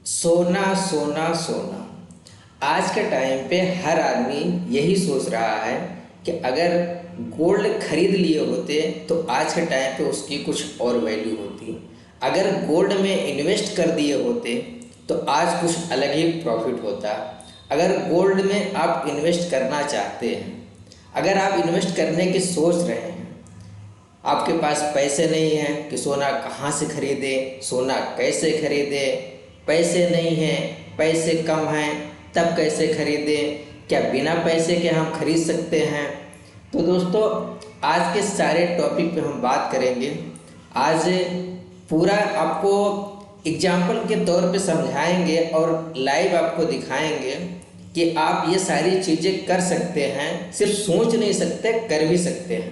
सोना सोना सोना। आज के टाइम पे हर आदमी यही सोच रहा है कि अगर गोल्ड खरीद लिए होते तो आज के टाइम पे उसकी कुछ और वैल्यू होती। अगर गोल्ड में इन्वेस्ट कर दिए होते तो आज कुछ अलग ही प्रॉफिट होता। अगर गोल्ड में आप इन्वेस्ट करना चाहते हैं, अगर आप इन्वेस्ट करने की सोच रहे हैं, आपके पास पैसे नहीं हैं कि सोना कहाँ से खरीदें, सोना कैसे खरीदें, पैसे नहीं हैं, पैसे कम हैं, तब कैसे खरीदें, क्या बिना पैसे के हम खरीद सकते हैं। तो दोस्तों, आज के सारे टॉपिक पे हम बात करेंगे। आज पूरा आपको एग्जाम्पल के तौर पे समझाएंगे और लाइव आपको दिखाएंगे कि आप ये सारी चीज़ें कर सकते हैं, सिर्फ सोच नहीं सकते, कर भी सकते हैं।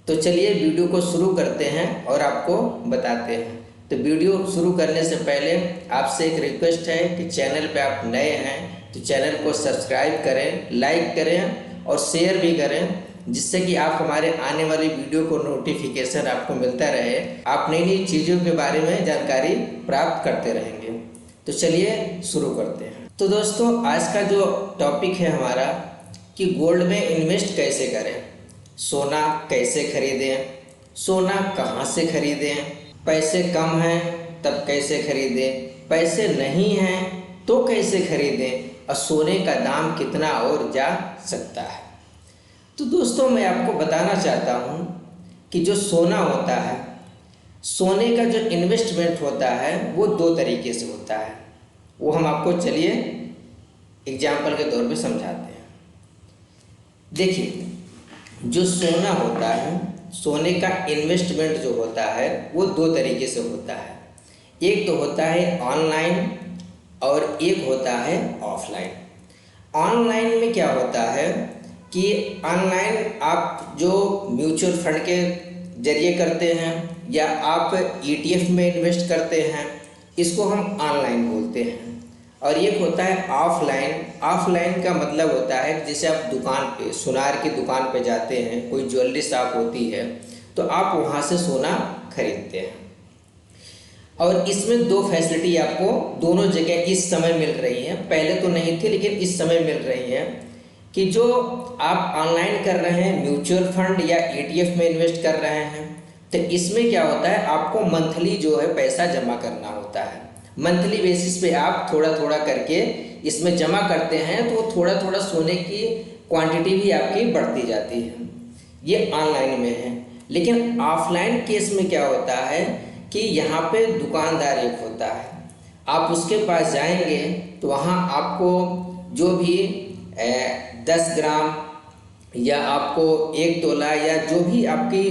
तो चलिए वीडियो को शुरू करते हैं और आपको बताते हैं। तो वीडियो शुरू करने से पहले आपसे एक रिक्वेस्ट है कि चैनल पे आप नए हैं तो चैनल को सब्सक्राइब करें, लाइक करें और शेयर भी करें, जिससे कि आप हमारे आने वाली वीडियो को नोटिफिकेशन आपको मिलता रहे, आप नई नई चीज़ों के बारे में जानकारी प्राप्त करते रहेंगे। तो चलिए शुरू करते हैं। तो दोस्तों, आज का जो टॉपिक है हमारा कि गोल्ड में इन्वेस्ट कैसे करें, सोना कैसे खरीदें, सोना कहाँ से खरीदें, पैसे कम हैं तब कैसे खरीदें, पैसे नहीं हैं तो कैसे खरीदें और सोने का दाम कितना और जा सकता है। तो दोस्तों, मैं आपको बताना चाहता हूँ कि जो सोना होता है, सोने का जो इन्वेस्टमेंट होता है वो दो तरीके से होता है। वो हम आपको चलिए एग्जाम्पल के तौर पे समझाते हैं। देखिए, जो सोना होता है, सोने का इन्वेस्टमेंट जो होता है वो दो तरीके से होता है। एक तो होता है ऑनलाइन और एक होता है ऑफलाइन। ऑनलाइन में क्या होता है कि ऑनलाइन आप जो म्यूचुअल फंड के जरिए करते हैं या आप ETF में इन्वेस्ट करते हैं, इसको हम ऑनलाइन बोलते हैं। और एक होता है ऑफलाइन। ऑफलाइन का मतलब होता है जैसे आप दुकान पे, सुनार की दुकान पे जाते हैं, कोई ज्वेलरी शॉप होती है तो आप वहाँ से सोना खरीदते हैं। और इसमें दो फैसिलिटी आपको दोनों जगह इस समय मिल रही हैं, पहले तो नहीं थी लेकिन इस समय मिल रही हैं कि जो आप ऑनलाइन कर रहे हैं, म्यूचुअल फंड या ETF में इन्वेस्ट कर रहे हैं, तो इसमें क्या होता है, आपको मंथली जो है पैसा जमा करना होता है। मंथली बेसिस पे आप थोड़ा थोड़ा करके इसमें जमा करते हैं तो थोड़ा थोड़ा सोने की क्वांटिटी भी आपकी बढ़ती जाती है। ये ऑनलाइन में है। लेकिन ऑफलाइन केस में क्या होता है कि यहाँ पे दुकानदार एक होता है, आप उसके पास जाएंगे तो वहाँ आपको जो भी 10 ग्राम या आपको 1 तोला या जो भी आपकी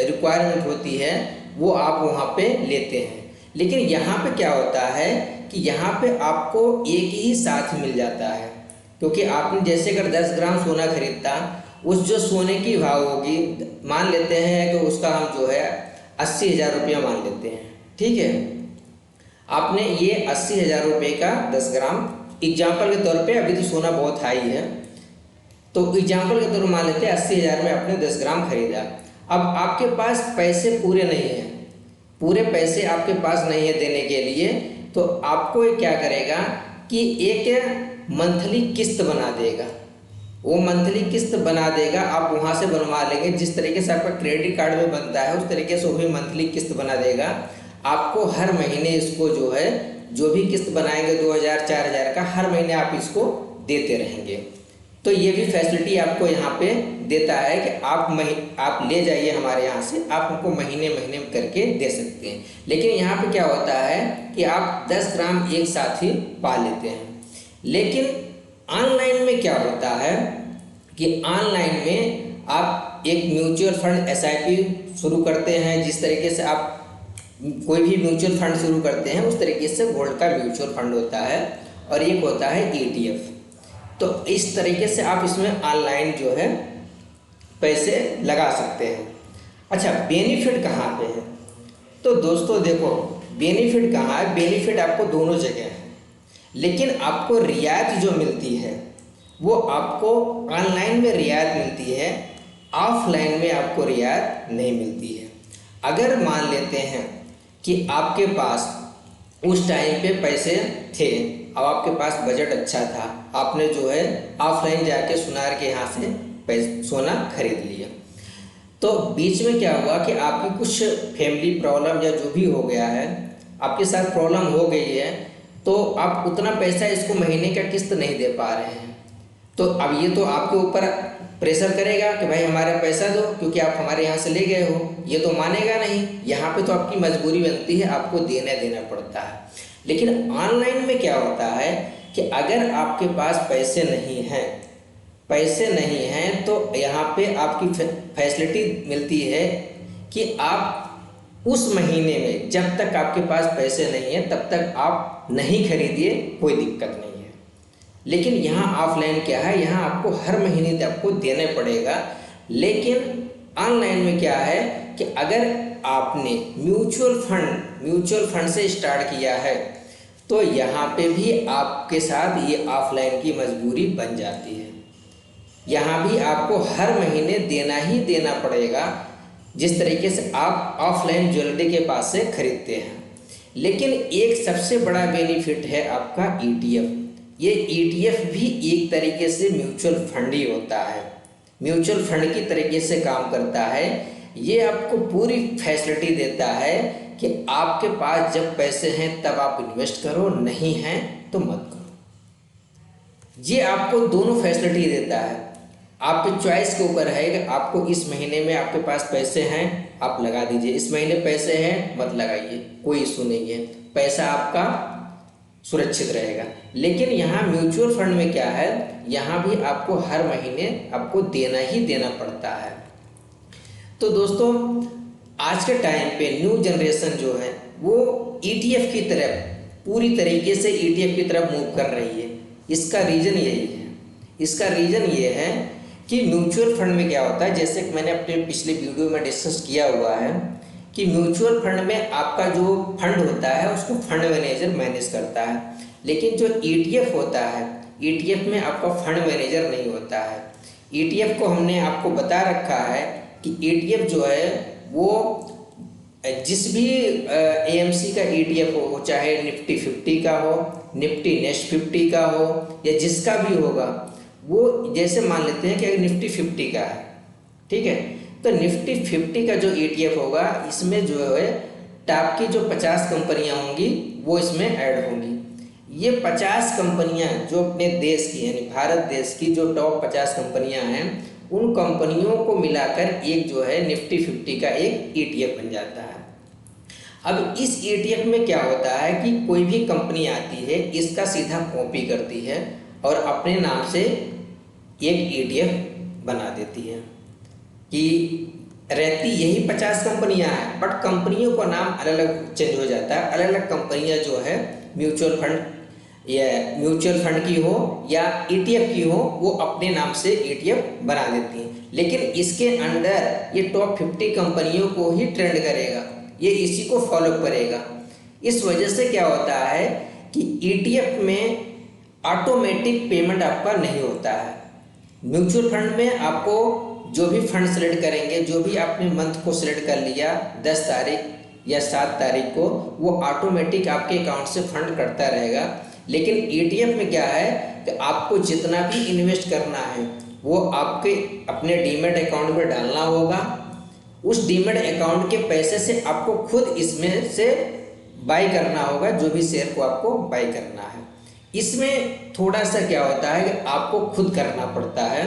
रिक्वायरमेंट होती है वो आप वहाँ पे लेते हैं। लेकिन यहाँ पे क्या होता है कि यहाँ पे आपको एक ही साथ मिल जाता है, क्योंकि आपने जैसे अगर 10 ग्राम सोना खरीदता, उस जो सोने की भाव होगी, मान लेते हैं कि उसका हम जो है 80,000 रुपया मान लेते हैं, ठीक है। आपने ये 80,000 रुपये का 10 ग्राम एग्जाम्पल के तौर पे, अभी तो सोना बहुत हाई है तो एग्जाम्पल के तौर पर मान लेते हैं 80,000 में आपने 10 ग्राम खरीदा। अब आपके पास पैसे पूरे नहीं हैं, पूरे पैसे आपके पास नहीं है देने के लिए, तो आपको क्या करेगा कि एक मंथली किस्त बना देगा। वो मंथली किस्त बना देगा, आप वहाँ से बनवा लेंगे, जिस तरीके से आपका क्रेडिट कार्ड में बनता है उस तरीके से वो भी मंथली किस्त बना देगा। आपको हर महीने इसको जो है, जो भी किस्त बनाएंगे 2,000 4,000 का, हर महीने आप इसको देते रहेंगे। तो ये भी फैसिलिटी आपको यहाँ पे देता है कि आप ले जाइए हमारे यहाँ से, आप हमको महीने महीने करके दे सकते हैं। लेकिन यहाँ पे क्या होता है कि आप 10 ग्राम एक साथ ही पा लेते हैं। लेकिन ऑनलाइन में क्या होता है कि ऑनलाइन में आप एक म्यूचुअल फंड SIP शुरू करते हैं। जिस तरीके से आप कोई भी म्यूचुअल फंड शुरू करते हैं उस तरीके से गोल्ड का म्यूचुअल फंड होता है, और एक होता है ETF। तो इस तरीके से आप इसमें ऑनलाइन जो है पैसे लगा सकते हैं। अच्छा, बेनिफिट कहाँ पे है? तो दोस्तों देखो, बेनिफिट कहाँ है, बेनिफिट आपको दोनों जगह है, लेकिन आपको रियायत जो मिलती है वो आपको ऑनलाइन में रियायत मिलती है, ऑफलाइन में आपको रियायत नहीं मिलती है। अगर मान लेते हैं कि आपके पास उस टाइम पे पैसे थे, अब आपके पास बजट अच्छा था, आपने जो है ऑफलाइन जाके सुनार के यहाँ से सोना खरीद लिया। तो बीच में क्या हुआ कि आपकी कुछ फैमिली प्रॉब्लम या जो भी हो गया है, आपके साथ प्रॉब्लम हो गई है, तो आप उतना पैसा इसको महीने का किस्त नहीं दे पा रहे हैं। तो अब ये तो आपके ऊपर प्रेशर करेगा कि भाई हमारा पैसा दो, क्योंकि आप हमारे यहाँ से ले गए हो। ये तो मानेगा नहीं, यहाँ पे तो आपकी मजबूरी बनती है, आपको देना पड़ता है। लेकिन ऑनलाइन में क्या होता है कि अगर आपके पास पैसे नहीं हैं तो यहाँ पे आपकी फैसिलिटी मिलती है कि आप उस महीने में जब तक आपके पास पैसे नहीं हैं तब तक आप नहीं खरीदिए, कोई दिक्कत नहीं है। लेकिन यहाँ ऑफलाइन क्या है, यहाँ आपको हर महीने आपको देना पड़ेगा। लेकिन ऑनलाइन में क्या है कि अगर आपने म्यूचुअल फंड से स्टार्ट किया है तो यहाँ पे भी आपके साथ ये ऑफलाइन की मजबूरी बन जाती है। यहाँ भी आपको हर महीने देना पड़ेगा, जिस तरीके से आप ऑफलाइन ज्वेलरी के पास से खरीदते हैं। लेकिन एक सबसे बड़ा बेनिफिट है आपका ETF। ये ETF भी एक तरीके से म्यूचुअल फंड ही होता है, म्यूचुअल फंड की तरीके से काम करता है। ये आपको पूरी फैसिलिटी देता है कि आपके पास जब पैसे हैं तब आप इन्वेस्ट करो, नहीं हैं तो मत करो। ये आपको दोनों फैसिलिटी देता है। आपके चॉइस के ऊपर है कि आपको इस महीने में आपके पास पैसे हैं आप लगा दीजिए, इस महीने पैसे हैं मत लगाइए, कोई इशू नहीं है, पैसा आपका सुरक्षित रहेगा। लेकिन यहाँ म्यूचुअल फंड में क्या है, यहाँ भी आपको हर महीने आपको देना पड़ता है। तो दोस्तों आज के टाइम पे न्यू जनरेशन जो है वो ETF की तरफ पूरी तरीके से ETF की तरफ मूव कर रही है। इसका रीज़न ये है कि म्यूचुअल फंड में क्या होता है, जैसे कि मैंने अपने पिछले वीडियो में डिस्कस किया हुआ है कि म्यूचुअल फंड में आपका जो फंड होता है उसको फंड मैनेजर मैनेज करता है। लेकिन जो ETF होता है, ETF में आपका फंड मैनेजर नहीं होता है। ETF को हमने आपको बता रखा है कि ETF जो है वो जिस भी AMC का ETF हो, चाहे निफ्टी 50 का हो, निफ्टी नेक्स्ट 50 का हो या जिसका भी होगा, वो जैसे मान लेते हैं कि अगर निफ्टी 50 का है, ठीक है, तो निफ्टी 50 का जो ETF होगा इसमें जो है टॉप की जो 50 कंपनियां होंगी वो इसमें ऐड होंगी। ये 50 कंपनियां जो अपने देश की यानी भारत देश की जो टॉप 50 कंपनियां हैं उन कंपनियों को मिलाकर एक जो है निफ्टी 50 का एक ETF बन जाता है। अब इस ETF में क्या होता है कि कोई भी कंपनी आती है इसका सीधा कॉपी करती है और अपने नाम से एक ETF बना देती है कि रहती यही 50 कंपनियां हैं, बट कंपनियों का नाम अलग अलग चेंज हो जाता है। अलग अलग कंपनियां जो है म्यूचुअल फंड की हो या ETF की हो वो अपने नाम से ETF बना देती हैं। लेकिन इसके अंडर ये टॉप 50 कंपनियों को ही ट्रेंड करेगा, ये इसी को फॉलो करेगा। इस वजह से क्या होता है कि ETF में ऑटोमेटिक पेमेंट आपका नहीं होता है। म्यूचुअल फंड में आपको जो भी फंड सेलेक्ट करेंगे, जो भी आपने मंथ को सिलेक्ट कर लिया 10 तारीख या 7 तारीख को, वो ऑटोमेटिक आपके अकाउंट से फंड करता रहेगा। लेकिन ETF में क्या है कि आपको जितना भी इन्वेस्ट करना है वो आपके अपने डीमैट अकाउंट में डालना होगा। उस डीमैट अकाउंट के पैसे से आपको खुद इसमें से बाई करना होगा, जो भी शेयर को आपको बाई करना है। इसमें थोड़ा सा क्या होता है कि आपको खुद करना पड़ता है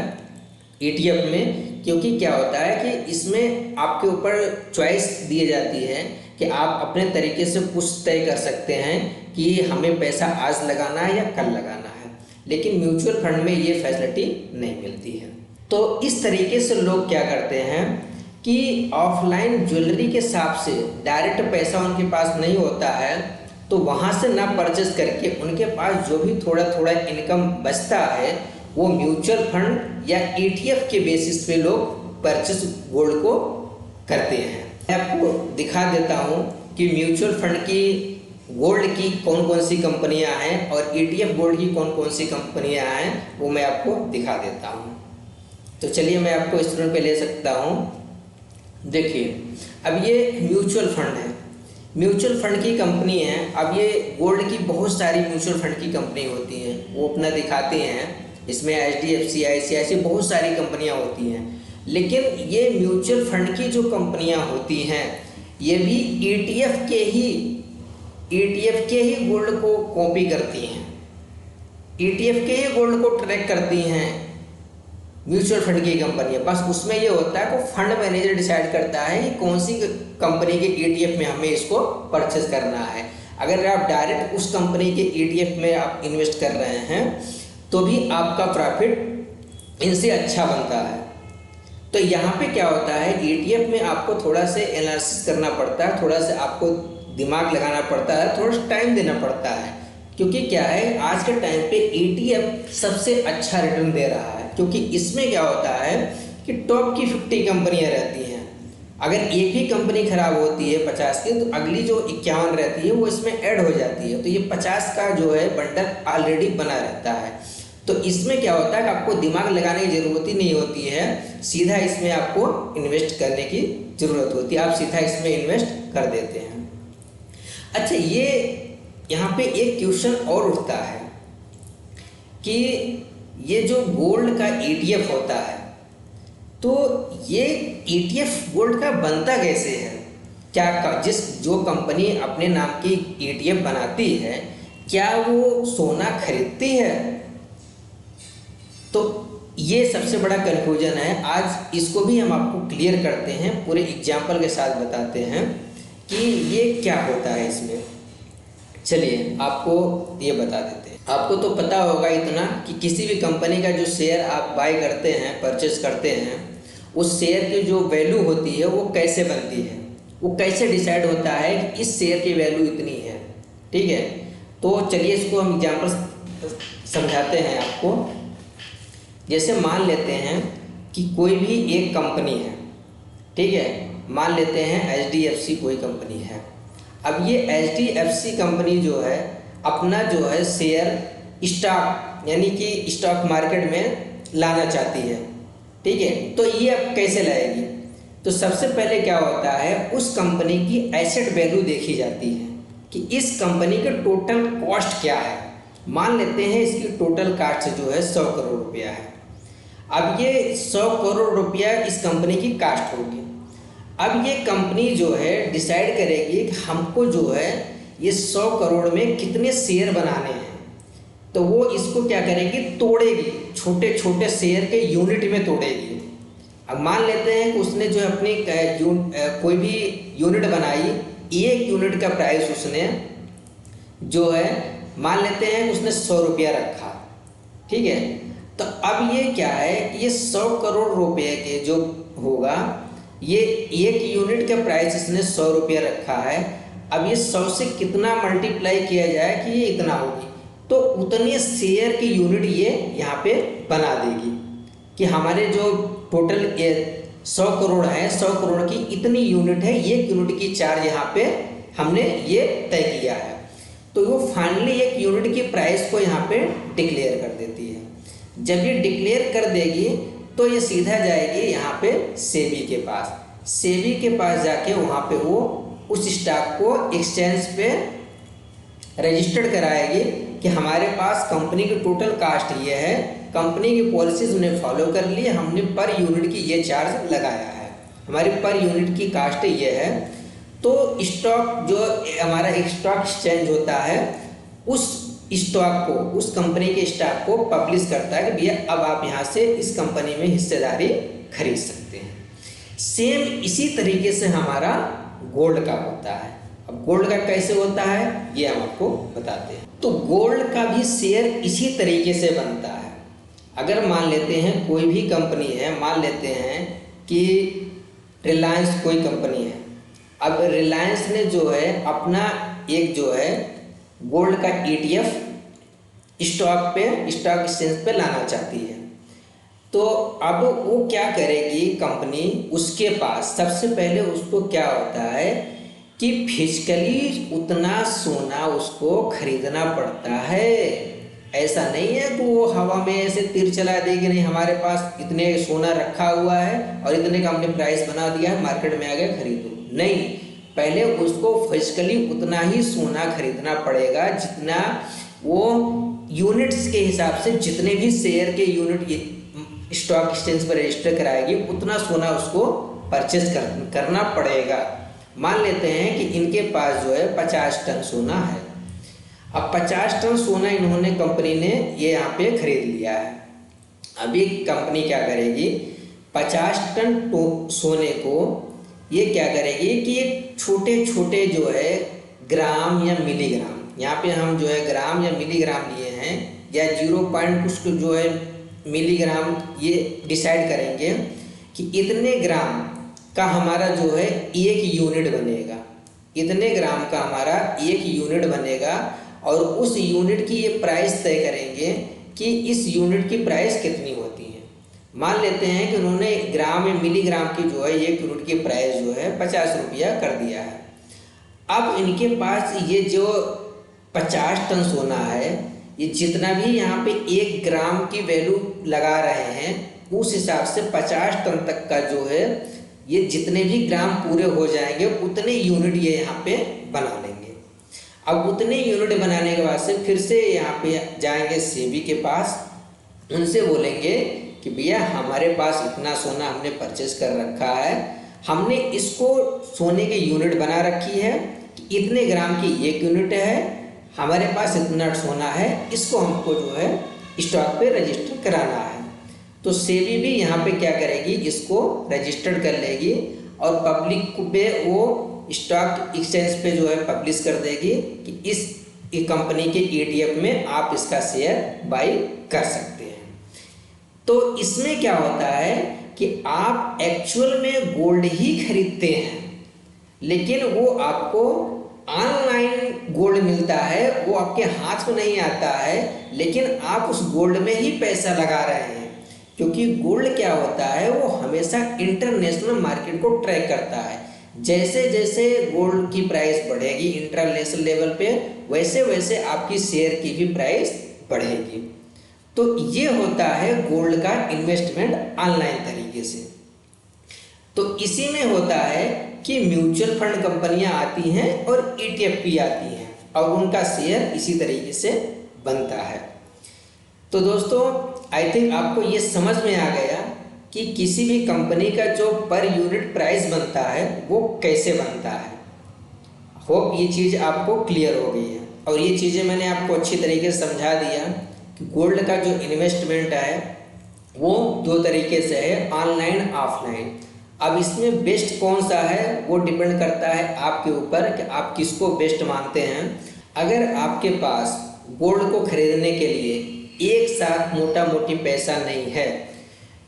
ETF में, क्योंकि क्या होता है कि इसमें आपके ऊपर चॉइस दी जाती है कि आप अपने तरीके से कुछ तय कर सकते हैं कि हमें पैसा आज लगाना है या कल लगाना है। लेकिन म्यूचुअल फंड में ये फैसिलिटी नहीं मिलती है। तो इस तरीके से लोग क्या करते हैं कि ऑफलाइन ज्वेलरी के हिसाब से डायरेक्ट पैसा उनके पास नहीं होता है, तो वहाँ से ना परचेज करके उनके पास जो भी थोड़ा थोड़ा इनकम बचता है वो म्यूचुअल फंड या ETF के बेसिस पे लोग परचेज गोल्ड को करते हैं। मैं आपको दिखा देता हूँ कि म्यूचुअल फंड की गोल्ड की कौन कौन सी कंपनियाँ हैं और ETF गोल्ड की कौन कौन सी कंपनियाँ हैं, वो मैं आपको दिखा देता हूँ। तो चलिए मैं आपको स्क्रीन पे ले सकता हूँ। देखिए अब ये म्यूचुअल फंड है। म्यूचुअल फंड की कंपनी है। अब ये गोल्ड की बहुत सारी म्यूचुअल फंड की कंपनी होती हैं, वो अपना दिखाते हैं, इसमें HDFC ICICI बहुत सारी कंपनियां होती हैं। लेकिन ये म्यूचुअल फंड की जो कंपनियां होती हैं ये भी ETF के ही गोल्ड को कॉपी करती हैं, ETF के ही गोल्ड को ट्रैक करती हैं म्यूचुअल फंड की कंपनियां। बस उसमें ये होता है कि फंड मैनेजर डिसाइड करता है कि कौन सी कंपनी के ETF में हमें इसको परचेज करना है। अगर आप डायरेक्ट उस कंपनी के ETF में आप इन्वेस्ट कर रहे हैं तो भी आपका प्रॉफिट इनसे अच्छा बनता है। तो यहाँ पे क्या होता है, ETF में आपको थोड़ा सा एनालिसिस करना पड़ता है, थोड़ा सा आपको दिमाग लगाना पड़ता है, थोड़ा सा टाइम देना पड़ता है। क्योंकि क्या है, आज के टाइम पे ETF सबसे अच्छा रिटर्न दे रहा है, क्योंकि इसमें क्या होता है कि टॉप की 50 कंपनियां रहती हैं। अगर एक भी कंपनी खराब होती है 50 की, तो अगली जो 51 रहती है वो इसमें ऐड हो जाती है। तो ये 50 का जो है बंडल ऑलरेडी बना रहता है। तो इसमें क्या होता है कि आपको दिमाग लगाने की ज़रूरत ही नहीं होती है, सीधा इसमें आपको इन्वेस्ट करने की ज़रूरत होती है, आप सीधा इसमें इन्वेस्ट कर देते हैं। अच्छा, ये यहाँ पे एक क्वेश्चन और उठता है कि ये जो गोल्ड का ETF होता है, तो ये ETF गोल्ड का बनता कैसे है? क्या जो कंपनी अपने नाम की ETF बनाती है, क्या वो सोना खरीदती है? तो ये सबसे बड़ा कन्फ्यूजन है। आज इसको भी हम आपको क्लियर करते हैं, पूरे एग्जाम्पल के साथ बताते हैं कि ये क्या होता है इसमें। चलिए आपको ये बता देते हैं। आपको तो पता होगा इतना कि किसी भी कंपनी का जो शेयर आप बाय करते हैं, परचेज करते हैं, उस शेयर की जो वैल्यू होती है वो कैसे बनती है, वो कैसे डिसाइड होता है कि इस शेयर की वैल्यू इतनी है। ठीक है, तो चलिए इसको हम एग्जाम्पल समझाते हैं आपको। जैसे मान लेते हैं कि कोई भी एक कंपनी है, ठीक है, मान लेते हैं HDFC कोई कंपनी है। अब ये HDFC कंपनी जो है अपना जो है शेयर स्टॉक यानी कि स्टॉक मार्केट में लाना चाहती है। ठीक है, तो ये अब कैसे लाएगी? तो सबसे पहले क्या होता है, उस कंपनी की एसेट वैल्यू देखी जाती है कि इस कंपनी का टोटल कॉस्ट क्या है। मान लेते हैं इसकी टोटल कॉस्ट जो है 100 करोड़ रुपया है। अब ये 100 करोड़ रुपया इस कंपनी की कास्ट होगी। अब ये कंपनी जो है डिसाइड करेगी कि हमको जो है ये 100 करोड़ में कितने शेयर बनाने हैं। तो वो इसको क्या करेगी, तोड़ेगी, छोटे छोटे शेयर के यूनिट में तोड़ेगी। अब मान लेते हैं कि उसने जो अपनी कोई भी यूनिट बनाई, एक यूनिट का प्राइस उसने जो है मान लेते हैं उसने 100 रुपया रखा। ठीक है, तो अब ये क्या है, ये 100 करोड़ रुपए के जो होगा, ये एक यूनिट का प्राइस इसने 100 रुपया रखा है। अब ये 100 से कितना मल्टीप्लाई किया जाए कि ये इतना होगी, तो उतने शेयर की यूनिट ये यहाँ पे बना देगी कि हमारे जो टोटल 100 करोड़ है, 100 करोड़ की इतनी यूनिट है, एक यूनिट की चार्ज यहाँ पे हमने ये तय किया है। तो वो फाइनली एक यूनिट की प्राइस को यहाँ पे डिक्लेयर कर देती है। जब ये डिक्लेयर कर देगी तो ये सीधा जाएगी यहाँ पे सेबी के पास। सेबी के पास जाके वहाँ पे वो उस स्टॉक को एक्सचेंज पे रजिस्टर्ड कराएगी कि हमारे पास कंपनी की टोटल कास्ट ये है, कंपनी की पॉलिसीज उन्हें फॉलो कर ली, हमने पर यूनिट की ये चार्ज लगाया है, हमारी पर यूनिट की कास्ट ये है। तो स्टॉक जो हमारा एक स्टॉक एक्सचेंज होता है, उस स्टॉक को, उस कंपनी के स्टॉक को पब्लिश करता है कि भैया अब आप यहाँ से इस कंपनी में हिस्सेदारी खरीद सकते हैं। सेम इसी तरीके से हमारा गोल्ड का होता है। अब गोल्ड का कैसे होता है ये हम आपको बताते हैं। तो गोल्ड का भी शेयर इसी तरीके से बनता है। अगर मान लेते हैं कोई भी कंपनी है, मान लेते हैं कि रिलायंस कोई कंपनी है। अब रिलायंस ने जो है अपना एक जो है गोल्ड का ETF स्टॉक एक्सचेंज पे लाना चाहती है। तो अब वो क्या करेगी कंपनी, उसके पास सबसे पहले उसको क्या होता है कि फिजिकली उतना सोना उसको खरीदना पड़ता है। ऐसा नहीं है कि वो हवा में ऐसे तीर चला देगी, नहीं हमारे पास इतने सोना रखा हुआ है और इतने का हमने प्राइस बना दिया है, मार्केट में आ गया खरीदो। नहीं, पहले उसको फिजिकली उतना ही सोना खरीदना पड़ेगा जितना वो यूनिट्स के हिसाब से, जितने भी शेयर के यूनिट स्टॉक एक्सचेंज पर रजिस्टर कराएगी उतना सोना उसको परचेज करना पड़ेगा। मान लेते हैं कि इनके पास जो है 50 टन सोना है। अब 50 टन सोना इन्होंने, कंपनी ने ये यहाँ पे खरीद लिया है। अभी कंपनी क्या करेगी, 50 टन सोने को ये क्या करेगी कि छोटे छोटे जो है ग्राम या मिलीग्राम, यहाँ पे हम जो है ग्राम या मिलीग्राम लिए हैं, या 0 कुछ जो है मिलीग्राम, ये डिसाइड करेंगे कि इतने ग्राम का हमारा जो है एक यूनिट बनेगा, इतने ग्राम का हमारा एक यूनिट बनेगा, और उस यूनिट की ये प्राइस तय करेंगे कि इस यूनिट की प्राइस कितनी होती है। मान लेते हैं कि उन्होंने ग्राम या मिलीग्राम की जो है एक यूनिट की प्राइस जो है 50 रुपया कर दिया है। अब इनके पास ये जो 50 टन सोना है, ये जितना भी यहाँ पे 1 ग्राम की वैल्यू लगा रहे हैं, उस हिसाब से 50 टन तक का जो है, ये जितने भी ग्राम पूरे हो जाएंगे उतने यूनिट ये यहाँ पे बना लेंगे। अब उतने यूनिट बनाने के बाद से फिर से यहाँ पे जाएंगे सेबी के पास, उनसे बोलेंगे कि भैया हमारे पास इतना सोना हमने परचेज कर रखा है, हमने इसको सोने के यूनिट बना रखी है कि इतने ग्राम की एक यूनिट है, हमारे पास इतना सोना है, इसको हमको जो है स्टॉक पे रजिस्टर कराना है। तो सेबी भी यहाँ पे क्या करेगी, इसको रजिस्टर्ड कर लेगी और पब्लिक पे वो स्टॉक एक्सचेंज पे जो है पब्लिश कर देगी कि इस कंपनी के ETF में आप इसका शेयर बाई कर सकते हैं। तो इसमें क्या होता है कि आप एक्चुअल में गोल्ड ही खरीदते हैं, लेकिन वो आपको ऑनलाइन गोल्ड मिलता है, वो आपके हाथ में नहीं आता है, लेकिन आप उस गोल्ड में ही पैसा लगा रहे हैं। क्योंकि गोल्ड क्या होता है, वो हमेशा इंटरनेशनल मार्केट को ट्रैक करता है। जैसे जैसे गोल्ड की प्राइस बढ़ेगी इंटरनेशनल लेवल पे, वैसे वैसे आपकी शेयर की भी प्राइस बढ़ेगी। तो ये होता है गोल्ड का इन्वेस्टमेंट ऑनलाइन तरीके से। तो इसी में होता है कि म्यूचुअल फंड कंपनियां आती हैं और ETF भी आती हैं, और उनका शेयर इसी तरीके से बनता है। तो दोस्तों, आई थिंक आपको ये समझ में आ गया कि किसी भी कंपनी का जो पर यूनिट प्राइस बनता है वो कैसे बनता है। होप ये चीज़ आपको क्लियर हो गई है, और ये चीज़ें मैंने आपको अच्छी तरीके से समझा दिया कि गोल्ड का जो इन्वेस्टमेंट है वो 2 तरीके से है, ऑनलाइन ऑफलाइन। अब इसमें बेस्ट कौन सा है वो डिपेंड करता है आपके ऊपर कि आप किसको बेस्ट मानते हैं। अगर आपके पास गोल्ड को खरीदने के लिए एक साथ मोटा मोटी पैसा नहीं है,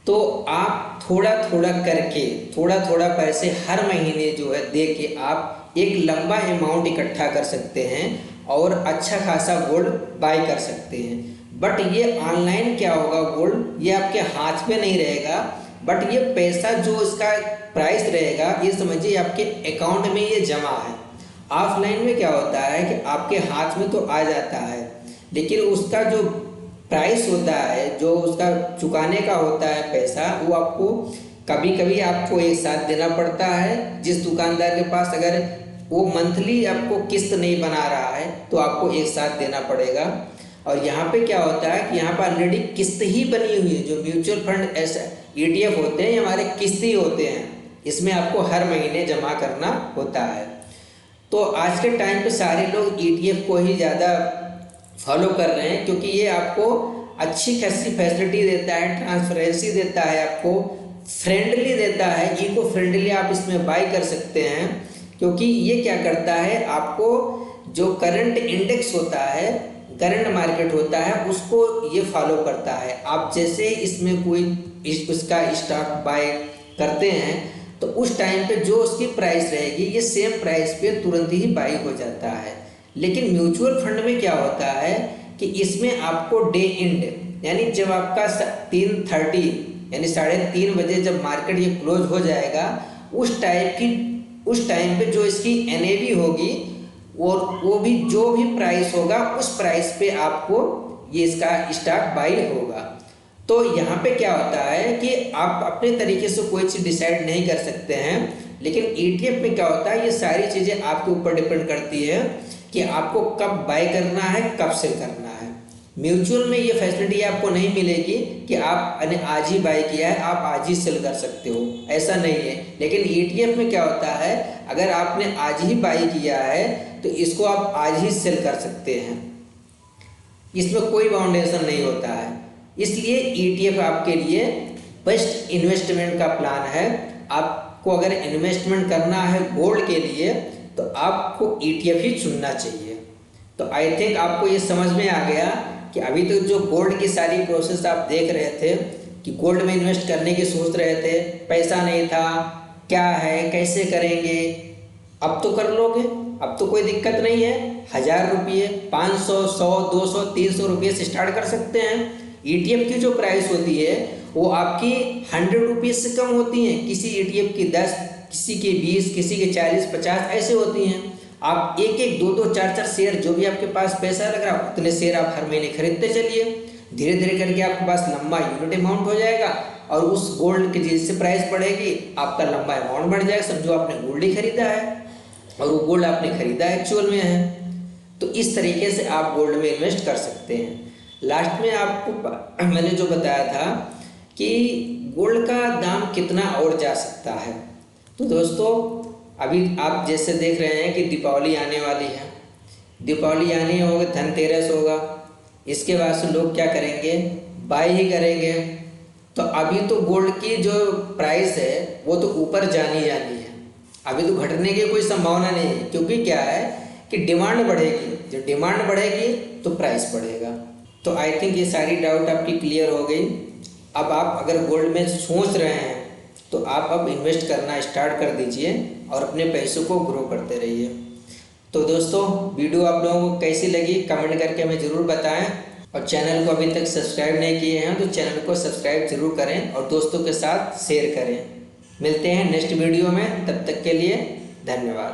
तो आप थोड़ा थोड़ा करके, थोड़ा थोड़ा पैसे हर महीने जो है दे के आप एक लंबा अमाउंट इकट्ठा कर सकते हैं और अच्छा खासा गोल्ड बाय कर सकते हैं। बट ये ऑनलाइन क्या होगा, गोल्ड ये आपके हाथ में नहीं रहेगा, बट ये पैसा जो इसका प्राइस रहेगा, ये समझिए आपके अकाउंट में ये जमा है। ऑफलाइन में क्या होता है कि आपके हाथ में तो आ जाता है, लेकिन उसका जो प्राइस होता है, जो उसका चुकाने का होता है पैसा, वो आपको कभी कभी आपको एक साथ देना पड़ता है। जिस दुकानदार के पास अगर वो मंथली आपको किस्त नहीं बना रहा है तो आपको एक साथ देना पड़ेगा। और यहाँ पे क्या होता है कि यहाँ पर ऑलरेडी किस्त ही बनी हुई है। जो म्यूचुअल फंड ऐसा ETF होते हैं, ये हमारे किस्त ही होते हैं, इसमें आपको हर महीने जमा करना होता है। तो आज के टाइम पे सारे लोग ETF को ही ज़्यादा फॉलो कर रहे हैं, क्योंकि ये आपको अच्छी खासी फैसिलिटी देता है, ट्रांसपेरेंसी देता है, आपको फ्रेंडली देता है, इको फ्रेंडली आप इसमें बाय कर सकते हैं। क्योंकि ये क्या करता है, आपको जो करंट इंडेक्स होता है, करंट मार्केट होता है, उसको ये फॉलो करता है। आप जैसे इसमें कोई उसका स्टॉक बाय करते हैं तो उस टाइम पे जो उसकी प्राइस रहेगी, ये सेम प्राइस पे तुरंत ही बाय हो जाता है। लेकिन म्यूचुअल फंड में क्या होता है कि इसमें आपको डे एंड, यानी जब आपका 3:30 यानी 3:30 बजे जब मार्केट ये क्लोज हो जाएगा, उस टाइम पे जो इसकी NAV होगी और वो भी जो भी प्राइस होगा उस प्राइस पे आपको ये इसका स्टॉक बाय होगा। तो यहाँ पे क्या होता है कि आप अपने तरीके से कोई चीज़ डिसाइड नहीं कर सकते हैं, लेकिन ETF में क्या होता है, ये सारी चीज़ें आपके ऊपर डिपेंड करती है कि आपको कब बाय करना है, कब सेल करना है। म्यूचुअल में ये फैसिलिटी आपको नहीं मिलेगी कि आपने आज ही बाय किया है आप आज ही सेल कर सकते हो, ऐसा नहीं है। लेकिन ETF में क्या होता है, अगर आपने आज ही बाय किया है तो इसको आप आज ही सेल कर सकते हैं, इसमें कोई बाउंडेशन नहीं होता है। इसलिए ETF आपके लिए बेस्ट इन्वेस्टमेंट का प्लान है। आपको अगर इन्वेस्टमेंट करना है गोल्ड के लिए तो आपको ETF ही चुनना चाहिए। तो आई थिंक आपको ये समझ में आ गया कि अभी तक जो गोल्ड की सारी प्रोसेस आप देख रहे थे कि गोल्ड में इन्वेस्ट करने की सोच रहे थे, पैसा नहीं था, क्या है, कैसे करेंगे, अब तो कर लोगे, अब तो कोई दिक्कत नहीं है। 1000 रुपये, 500, 100, 200, 300 रुपये से स्टार्ट कर सकते हैं। ETF की जो प्राइस होती है वो आपकी 100 रुपीज़ से कम होती है, किसी ETF की 10, किसी के 20, किसी के 40, 50 ऐसे होती हैं। आप एक एक, दो दो, चार चार शेयर, जो भी आपके पास पैसा लग रहा है उतने शेयर आप हर महीने खरीदते चलिए। धीरे धीरे करके आपके पास लंबा यूनिट अमाउंट हो जाएगा और उस गोल्ड की जैसे प्राइस बढ़ेगी आपका लंबा अमाउंट बढ़ जाएगा। समझो आपने गोल्ड ही खरीदा है और वो गोल्ड आपने खरीदा एक्चुअल में है, तो इस तरीके से आप गोल्ड में इन्वेस्ट कर सकते हैं। लास्ट में आपको मैंने जो बताया था कि गोल्ड का दाम कितना और जा सकता है, तो दोस्तों अभी आप जैसे देख रहे हैं कि दीपावली आने वाली है, दीपावली आने होगा, धनतेरस होगा, इसके बाद से लोग क्या करेंगे, बाय ही करेंगे। तो अभी तो गोल्ड की जो प्राइस है वो तो ऊपर जानी है, अभी तो घटने की कोई संभावना नहीं है, क्योंकि क्या है कि डिमांड बढ़ेगी, जब डिमांड बढ़ेगी तो प्राइस बढ़ेगा। तो आई थिंक ये सारी डाउट आपकी क्लियर हो गई। अब आप अगर गोल्ड में सोच रहे हैं तो आप अब इन्वेस्ट करना स्टार्ट कर दीजिए और अपने पैसों को ग्रो करते रहिए। तो दोस्तों वीडियो आप लोगों को कैसी लगी कमेंट करके हमें ज़रूर बताएं, और चैनल को अभी तक सब्सक्राइब नहीं किए हैं तो चैनल को सब्सक्राइब जरूर करें और दोस्तों के साथ शेयर करें। मिलते हैं नेक्स्ट वीडियो में, तब तक के लिए धन्यवाद।